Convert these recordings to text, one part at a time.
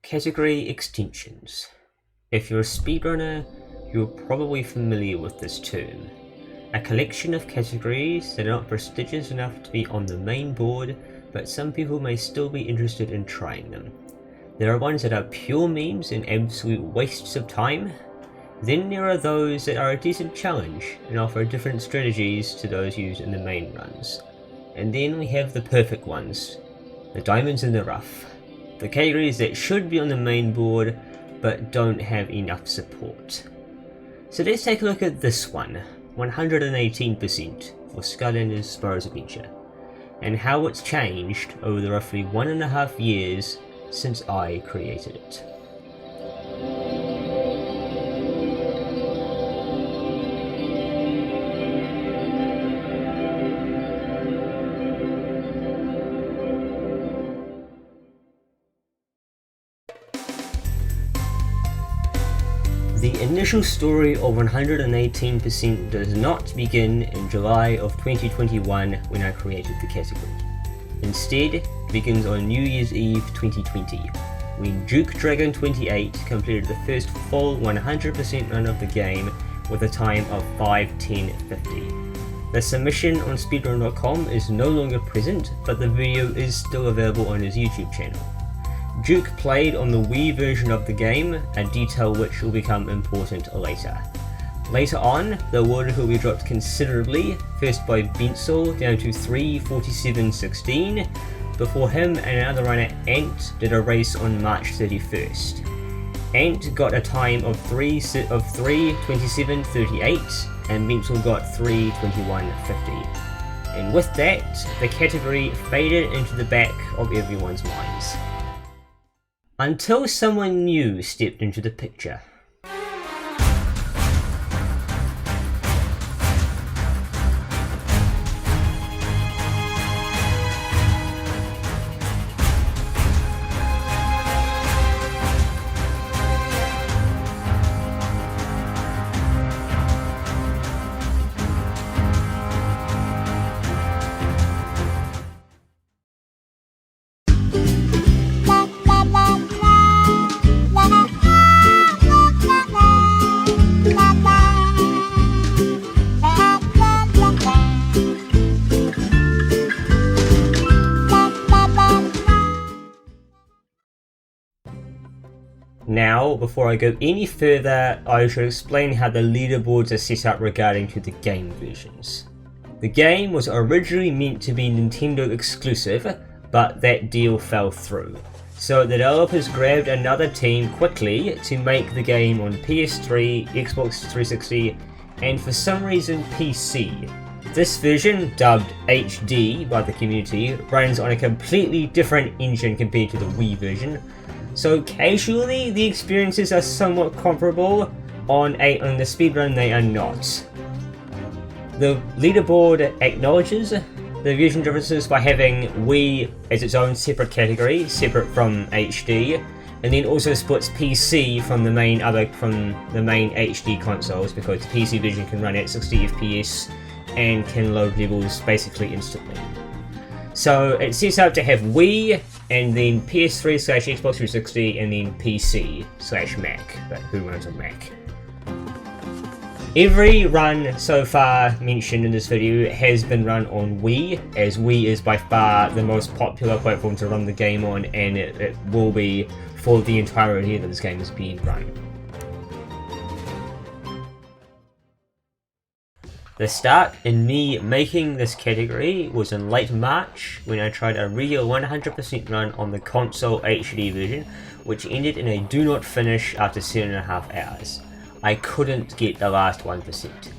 Category extensions. If you're a speedrunner, you're probably familiar with this term. A collection of categories that are not prestigious enough to be on the main board, but some people may still be interested in trying them. There are ones that are pure memes and absolute wastes of time. Then there are those that are a decent challenge and offer different strategies to those used in the main runs. And then we have the perfect ones, the diamonds in the rough. The categories that should be on the main board but don't have enough support. So let's take a look at this one, 118% for Skylanders Spyro's Adventure, and how it's changed over the roughly 1.5 years since I created it. The initial story of 118% does not begin in July of 2021 when I created the category. Instead, it begins on New Year's Eve 2020, when Duke Dragon 28 completed the first full 100% run of the game with a time of 5:10:50. The submission on speedrun.com is no longer present, but the video is still available on his YouTube channel. Duke played on the Wii version of the game, a detail which will become important later. Later on, the order will be dropped considerably, first by Bensel down to 3:47:16. Before him, another runner, Ant, did a race on March 31st. Ant got a time of 3:27:38 and Bensel got 3:21:50. And with that, the category faded into the back of everyone's minds. Until someone new stepped into the picture. Now, before I go any further, I should explain how the leaderboards are set up regarding to the game versions. The game was originally meant to be Nintendo exclusive, but that deal fell through. So the developers grabbed another team quickly to make the game on PS3, Xbox 360, and for some reason PC. This version, dubbed HD by the community, runs on a completely different engine compared to the Wii version. So casually, the experiences are somewhat comparable. On the speedrun, they are not. The leaderboard acknowledges the version differences by having Wii as its own separate category, separate from HD, and then also splits PC from the main HD consoles, because the PC version can run at 60 FPS and can load levels basically instantly. So it sets out to have Wii, and then PS3/Xbox 360, and then PC/Mac, but who runs on Mac? Every run so far mentioned in this video has been run on Wii, as Wii is by far the most popular platform to run the game on, and it will be for the entirety that this game is being run. The start in me making this category was in late March, when I tried a real 100% run on the console HD version, which ended in a do not finish after 7.5 hours. I couldn't get the last 1%.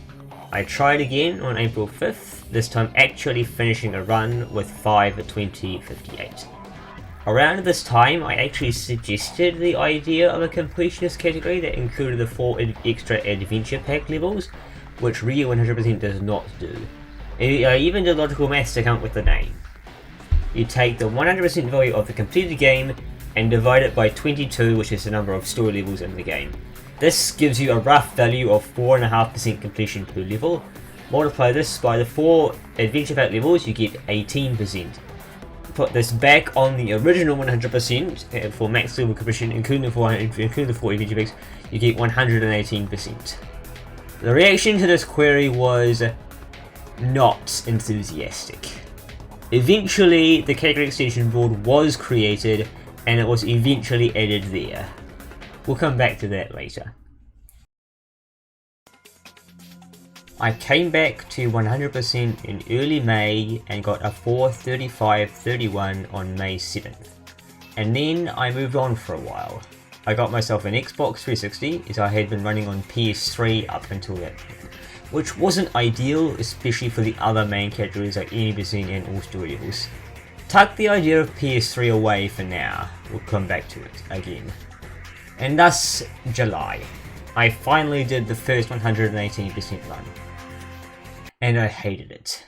I tried again on April 5th, this time actually finishing a run with 5:20:58. Around this time, I actually suggested the idea of a completionist category that included the 4 extra adventure pack levels, which Real 100% does not do. I even did logical maths to come up with the name. You take the 100% value of the completed game and divide it by 22, which is the number of story levels in the game. This gives you a rough value of 4.5% completion per level. Multiply this by the 4 adventure pack levels, you get 18%. put this back on the original 100% for max level completion, including the 40 VG picks, you get 118%. The reaction to this query was not enthusiastic. Eventually, the category extension board was created and it was eventually added there. We'll come back to that later. I came back to 100% in early May and got a 4:35:31 on May 7th. And then I moved on for a while. I got myself an Xbox 360 as I had been running on PS3 up until that point, which wasn't ideal, especially for the other main categories like any% and all story levels. Tuck the idea of PS3 away for now, we'll come back to it again. And thus, July. I finally did the first 118% run. And I hated it.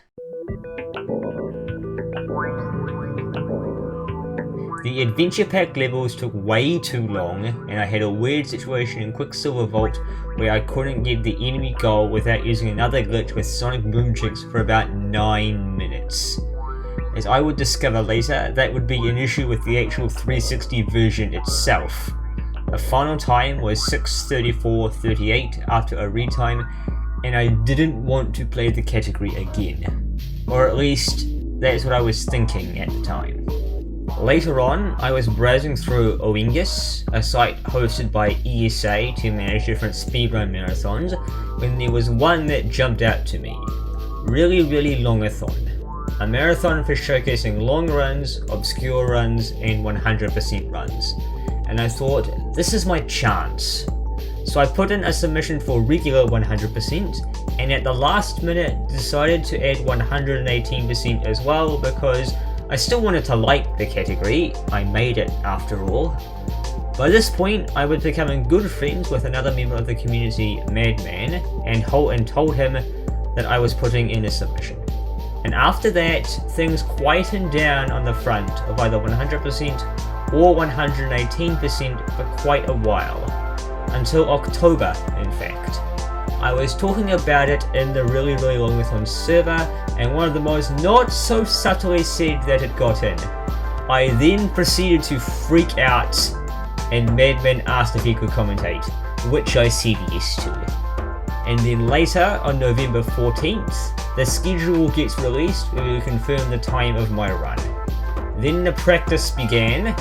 The adventure pack levels took way too long, and I had a weird situation in Quicksilver Vault where I couldn't get the enemy goal without using another glitch with Sonic Boom Chicks for about 9 minutes. As I would discover later, that would be an issue with the actual 360 version itself. The final time was 6:34:38 after a retime, and I didn't want to play the category again. Or at least, that's what I was thinking at the time. Later on, I was browsing through Oingus, a site hosted by ESA to manage different speedrun marathons, when there was one that jumped out to me. Really longathon. A marathon for showcasing long runs, obscure runs, and 100% runs. And I thought, this is my chance. So I put in a submission for regular 100%, and at the last minute decided to add 118% as well because I still wanted to like the category. I made it after all. By this point, I was becoming good friends with another member of the community, Madman, and told him that I was putting in a submission. And after that, things quietened down on the front of either 100% or 118% for quite a while. Until October, in fact. I was talking about it in the really longathon server, and one of the most not so subtly said that it got in. I then proceeded to freak out, and Madman asked if he could commentate, which I said yes to. And then later, on November 14th, the schedule gets released where we confirm the time of my run. Then the practice began,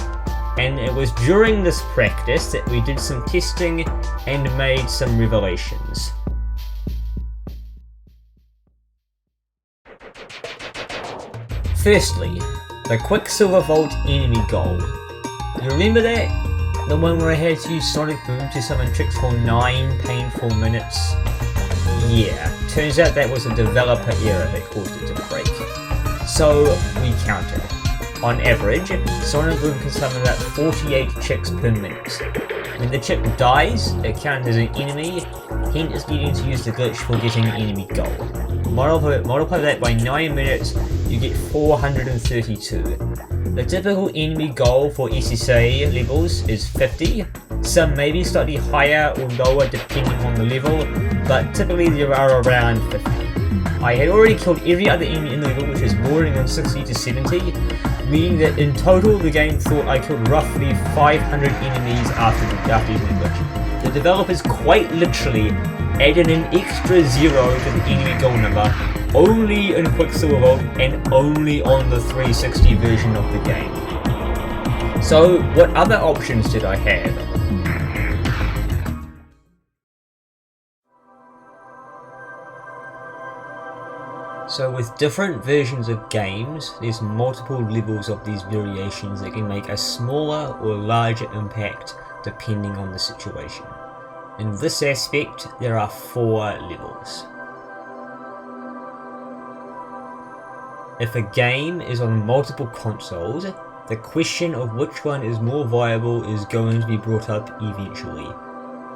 and it was during this practice that we did some testing and made some revelations. Firstly, the Quicksilver Vault enemy goal. You remember that? The one where I had to use Sonic Boom to summon tricks for 9 painful minutes? Yeah, turns out that was a developer error that caused it to break. So, we counted. On average, Sonic Boom can summon about 48 chicks per minute. When the chick dies, it counts as an enemy, hence needing to use the glitch for getting an enemy goal. Multiply that by 9 minutes, you get 432. The typical enemy goal for SSA levels is 50, some may be slightly higher or lower depending on the level, but typically there are around 50. I had already killed every other enemy in the level, which is bordering on 60 to 70, meaning that in total the game thought I killed roughly 500 enemies after using the glitch. The developers quite literally added an extra 0 to the enemy goal number, only in Quicksilver Vault and only on the 360 version of the game. So what other options did I have? So with different versions of games, there's multiple levels of these variations that can make a smaller or larger impact depending on the situation. In this aspect, there are 4 levels. If a game is on multiple consoles, the question of which one is more viable is going to be brought up eventually.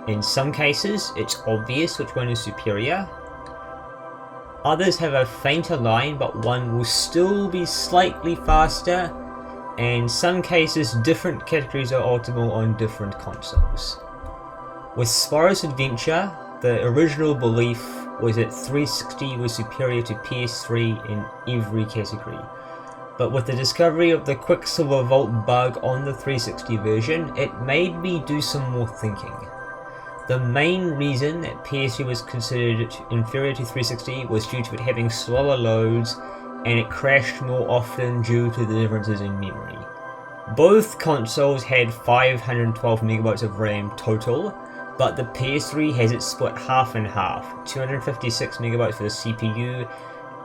In some cases, it's obvious which one is superior. Others have a fainter line, but one will still be slightly faster, and in some cases different categories are optimal on different consoles. With Spyro's Adventure, the original belief was that 360 was superior to PS3 in every category. but with the discovery of the Quicksilver Vault bug on the 360 version, it made me do some more thinking. The main reason that PS3 was considered inferior to 360 was due to it having slower loads, and it crashed more often due to the differences in memory. Both consoles had 512 MB of RAM total, but the PS3 has it split half and half, 256 MB for the CPU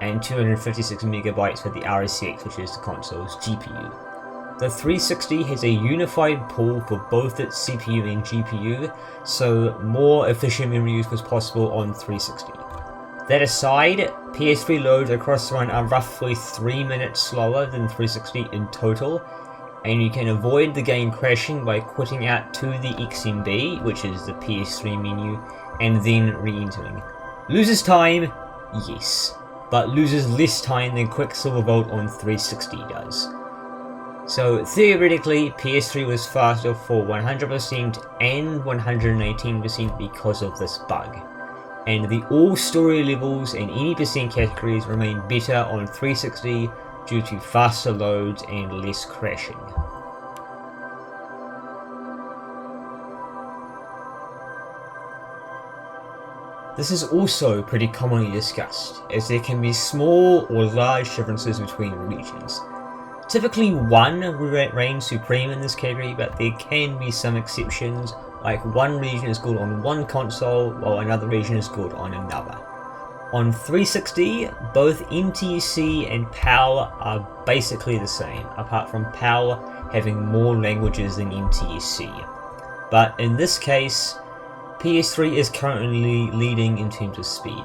and 256 MB for the RSX, which is the console's GPU. The 360 has a unified pool for both its CPU and GPU, so more efficient memory use was possible on 360. That aside, PS3 loads across the run are roughly 3 minutes slower than 360 in total, and you can avoid the game crashing by quitting out to the XMB, which is the PS3 menu, and then re-entering. Loses time? Yes, but loses less time than Quicksilver Vault on 360 does. So theoretically, PS3 was faster for 100% and 118% because of this bug, and the all story levels and any percent categories remain better on 360 due to faster loads and less crashing. This is also pretty commonly discussed, as there can be small or large differences between regions. Typically one reigns supreme in this category, but there can be some exceptions, like one region is good on one console while another region is good on another. On 360, both NTSC and PAL are basically the same, apart from PAL having more languages than NTSC. But in this case, PS3 is currently leading in terms of speed.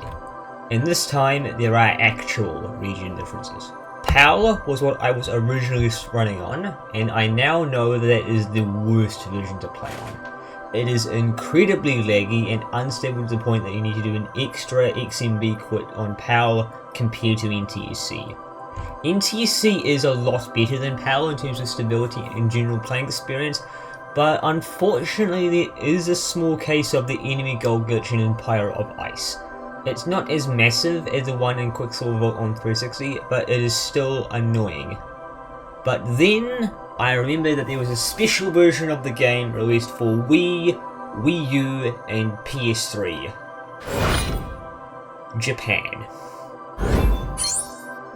In this time, there are actual region differences. PAL was what I was originally running on, and I now know that it is the worst version to play on. It is incredibly laggy and unstable to the point that you need to do an extra XMB quit on PAL compared to NTSC. NTSC is a lot better than PAL in terms of stability and general playing experience, but unfortunately there is a small case of the enemy gold glitch in Empire of Ice. It's not as massive as the one in Quicksilver Vault on 360, but it is still annoying. But then I remember that there was a special version of the game released for Wii, Wii U, and PS3. Japan.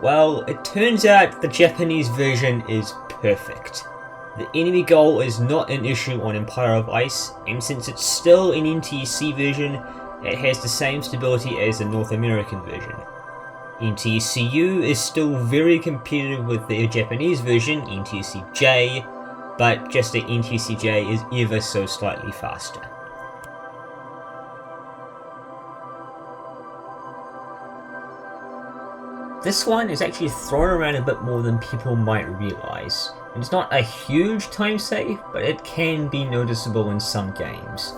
Well, it turns out the Japanese version is perfect. The enemy goal is not an issue on Empire of Ice, and since it's still an NTSC version, it has the same stability as the North American version. NTSC-U is still very competitive with the Japanese version, NTSC-J, but just that NTSC-J is ever so slightly faster. This one is actually thrown around a bit more than people might realise. It's not a huge time save, but it can be noticeable in some games.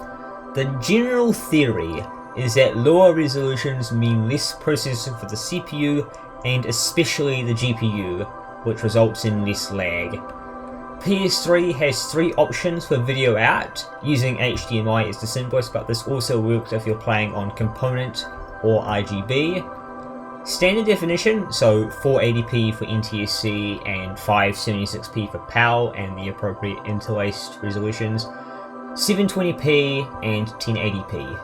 The general theory is that lower resolutions mean less processing for the CPU and especially the GPU, which results in less lag. PS3 has 3 options for video out, using HDMI as the simplest, but this also works if you're playing on component or RGB. Standard definition, so 480p for NTSC and 576p for PAL and the appropriate interlaced resolutions, 720p and 1080p.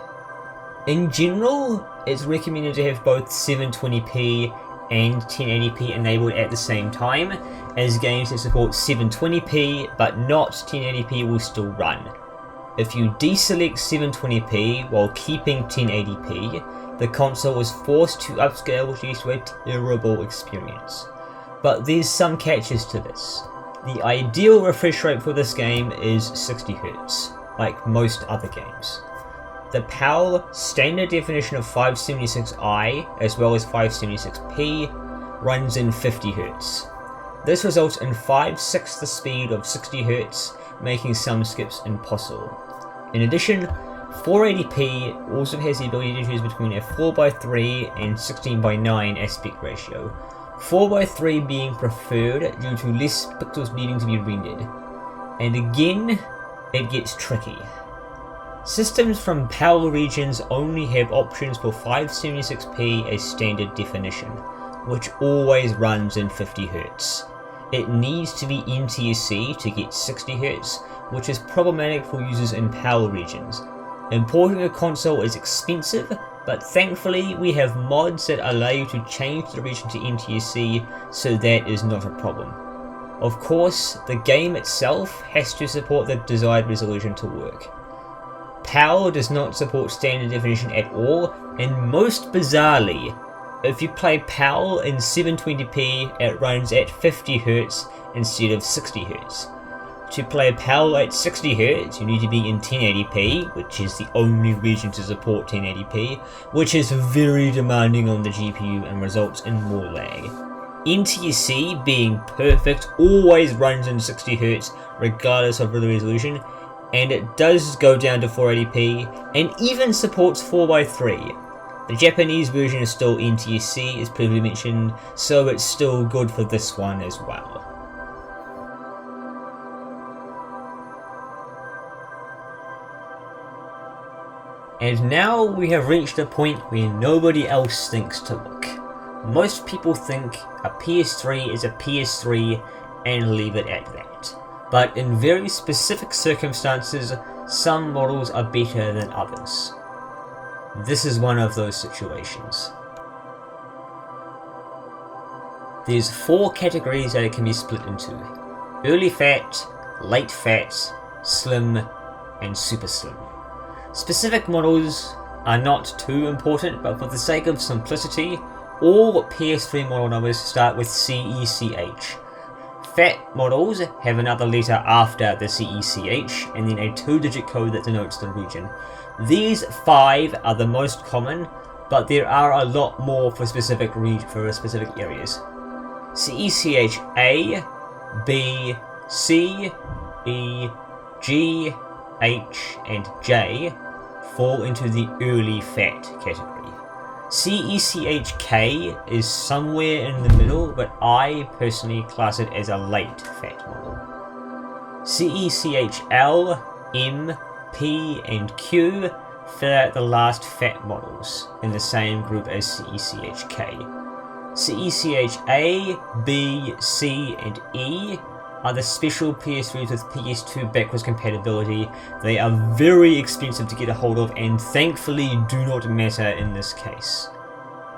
In general, it's recommended to have both 720p and 1080p enabled at the same time, as games that support 720p but not 1080p will still run. If you deselect 720p while keeping 1080p, the console is forced to upscale, which leads to a terrible experience. But there's some catches to this. The ideal refresh rate for this game is 60Hz, like most other games. The PAL standard definition of 576i as well as 576p runs in 50Hz. This results in 5/6 the speed of 60Hz, making some skips impossible. In addition, 480p also has the ability to choose between a 4:3 and 16:9 aspect ratio, 4:3 being preferred due to less pixels needing to be rendered. And again, it gets tricky. Systems from PAL regions only have options for 576p as standard definition, which always runs in 50Hz. it needs to be NTSC to get 60Hz, which is problematic for users in PAL regions. Importing a console is expensive, but thankfully we have mods that allow you to change the region to NTSC, so that is not a problem. Of course, the game itself has to support the desired resolution to work. PAL does not support standard definition at all, and most bizarrely, if you play PAL in 720p, it runs at 50Hz instead of 60Hz. To play PAL at 60Hz, you need to be in 1080p, which is the only region to support 1080p, which is very demanding on the GPU and results in more lag. NTSC, being perfect, always runs in 60Hz regardless of the resolution, and it does go down to 480p, and even supports 4x3. The Japanese version is still NTSC, as previously mentioned, so it's still good for this one as well. And now we have reached a point where nobody else thinks to look. Most people think a PS3 is a PS3 and leave it at that. But in very specific circumstances, some models are better than others. This is one of those situations. There's 4 categories that it can be split into: early fat, late fat, slim, and super slim. Specific models are not too important, but for the sake of simplicity, all PS3 model numbers start with CECH. Fat models have another letter after the CECH, and then a 2-digit code that denotes the region. These 5 are the most common, but there are a lot more for specific areas. CECH A, B, C, E, G, H, and J fall into the early fat category. CECHK is somewhere in the middle, but I personally class it as a late fat model. CECHL, M, P, and Q fill out the last fat models in the same group as CECHK. CECHA, B, C, and E are the special PS3s with PS2 backwards compatibility. They are very expensive to get a hold of and thankfully do not matter in this case.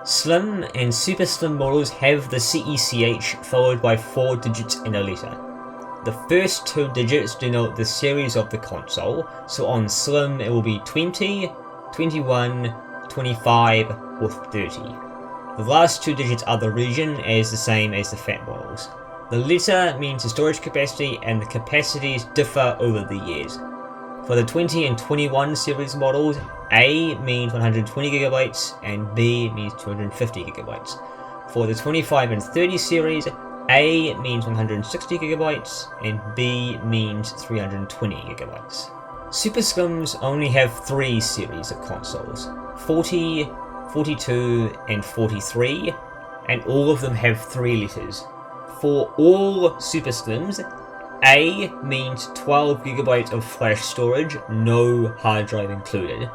Slim and super slim models have the CECH followed by 4 digits and a letter. The first 2 digits denote the series of the console, so on slim it will be 20, 21, 25, or 30. The last 2 digits are the region, as the same as the fat models. The letter means the storage capacity, and the capacities differ over the years. For the 20 and 21 series models, A means 120GB and B means 250GB. For the 25 and 30 series, A means 160GB and B means 320GB. Super Slims only have 3 series of consoles, 40, 42 and 43, and all of them have 3 letters. For all Super Slims, A means 12GB of flash storage, no hard drive included.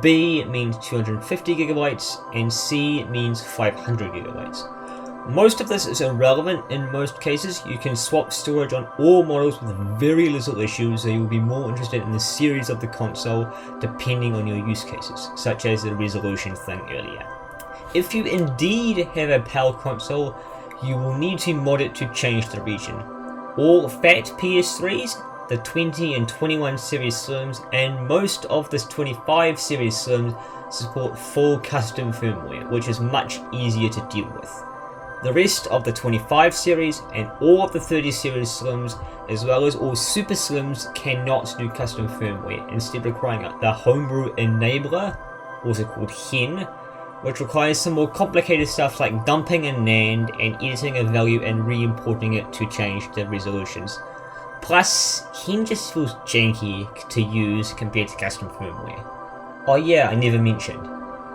B means 250GB and C means 500GB. Most of this is irrelevant in most cases. You can swap storage on all models with very little issues, so you'll be more interested in the series of the console depending on your use cases, such as the resolution thing earlier. If you indeed have a PAL console, you will need to mod it to change the region. All fat PS3s, the 20 and 21 series Slims, and most of the 25 series Slims support full custom firmware, which is much easier to deal with. The rest of the 25 series and all of the 30 series Slims, as well as all Super Slims, cannot do custom firmware, instead requiring the homebrew enabler, also called HEN, which requires some more complicated stuff like dumping a NAND and editing a value and re-importing it to change the resolutions. Plus, HEN just feels janky to use compared to custom firmware. Oh yeah, I never mentioned.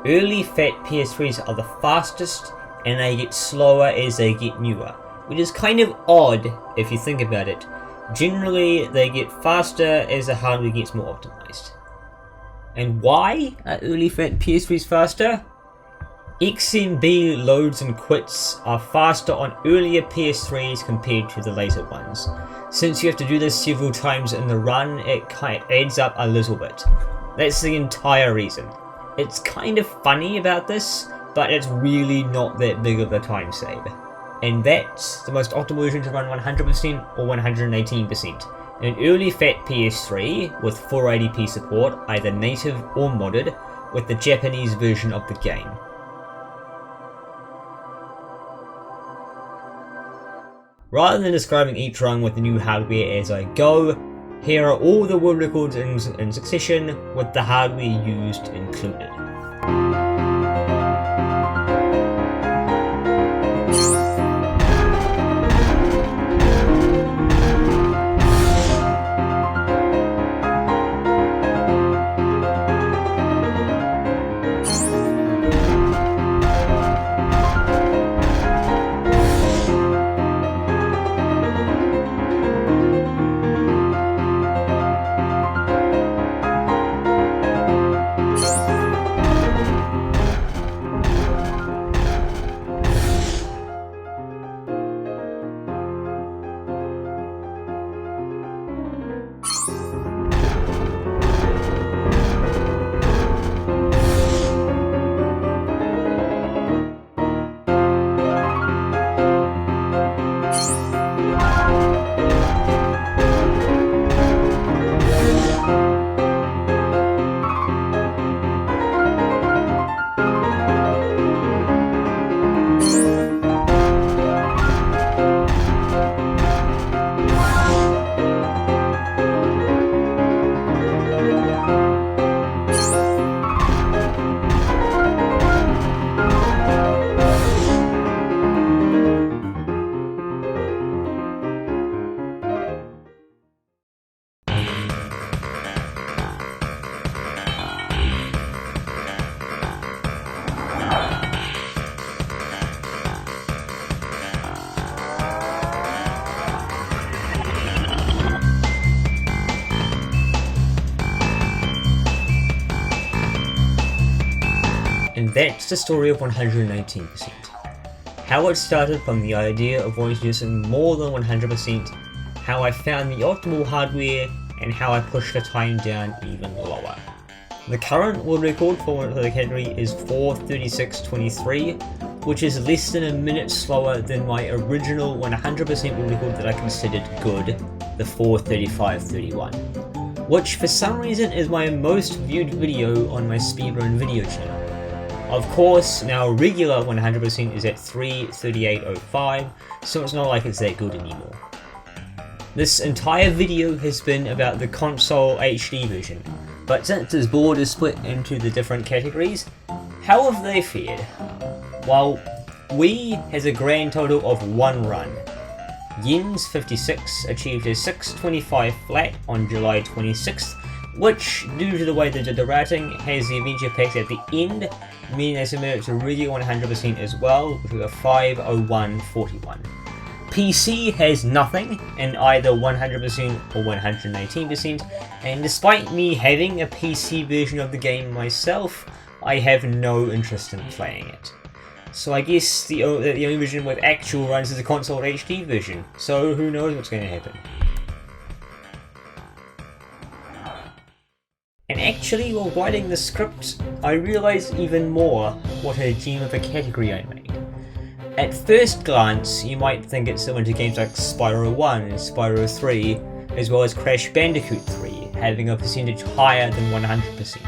Early fat PS3s are the fastest, and they get slower as they get newer, which is kind of odd if you think about it. Generally, they get faster as the hardware gets more optimized. And why are early fat PS3s faster? XMB loads and quits are faster on earlier PS3s compared to the later ones. Since you have to do this several times in the run, it adds up a little bit. That's the entire reason. It's kind of funny about this, but it's really not that big of a time save. And that's the most optimal version to run 100% or 118%. An early fat PS3 with 480p support, either native or modded, with the Japanese version of the game. Rather than describing each run with the new hardware as I go, here are all the world records in succession with the hardware used included. And that's the story of 119%. How it started from the idea of wanting to do something more than 100%, how I found the optimal hardware, and how I pushed the time down even lower. The current world record for the category is 4:36:23, which is less than a minute slower than my original 100% world record that I considered good, the 4:35:31, which for some reason is my most viewed video on my speedrun video channel. Of course, now regular 100% is at 3:38:05, so it's not like it's that good anymore. This entire video has been about the console HD version, but since this board is split into the different categories, how have they fared? Well, Wii has a grand total of 1 run. Yens56 achieved a 625 flat on July 26th, which, due to the way they did the routing, has the adventure packs at the end, meaning they submitted to regular 100% as well, which was a 5:01:41. PC has nothing in either 100% or 118%, and despite me having a PC version of the game myself, I have no interest in playing it. So I guess the only version with actual runs is the console HD version, so who knows what's going to happen. And actually, while writing the script, I realised even more what a gem of a category I made. At first glance, you might think it's similar to games like Spyro 1 and Spyro 3, as well as Crash Bandicoot 3, having a percentage higher than 100%.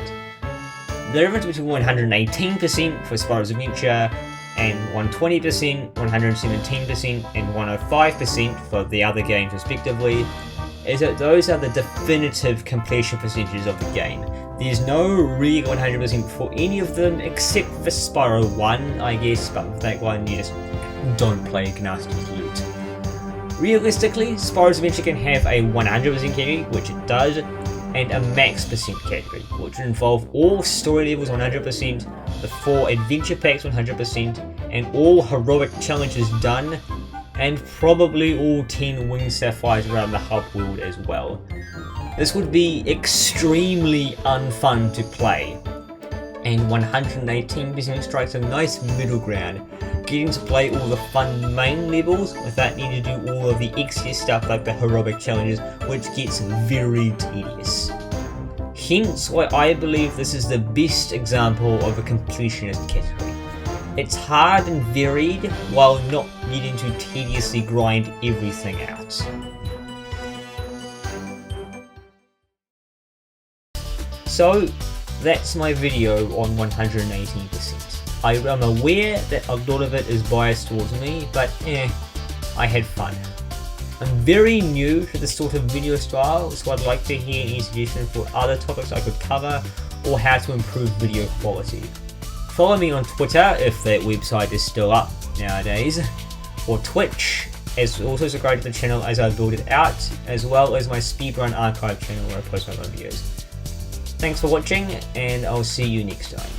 The difference between 118% for Spyro's Adventure and 120%, 117%, and 105% for the other games respectively, is that those are the definitive completion percentages of the game. There's no real 100% for any of them except for Spyro 1, I guess, but with that one you just don't play Gnasty's loot. Realistically, Spyro's Adventure can have a 100% category, which it does, and a max percent category, which would involve all story levels 100%, the 4 adventure packs 100%, and all heroic challenges done, and probably all 10 winged sapphires around the hub world as well. This would be extremely unfun to play, and 118% strikes a nice middle ground, getting to play all the fun main levels without needing to do all of the extra stuff like the heroic challenges, which gets very tedious. Hence why I believe this is the best example of a completionist category. It's hard and varied while not needing to tediously grind everything out. So that's my video on 118%. I am aware that a lot of it is biased towards me, but I had fun. I'm very new to this sort of video style, so I'd like to hear any suggestions for other topics I could cover or how to improve video quality. Follow me on Twitter if that website is still up nowadays, or Twitch, as also subscribe to the channel as I build it out, as well as my speedrun archive channel where I post my own videos. Thanks for watching, and I'll see you next time.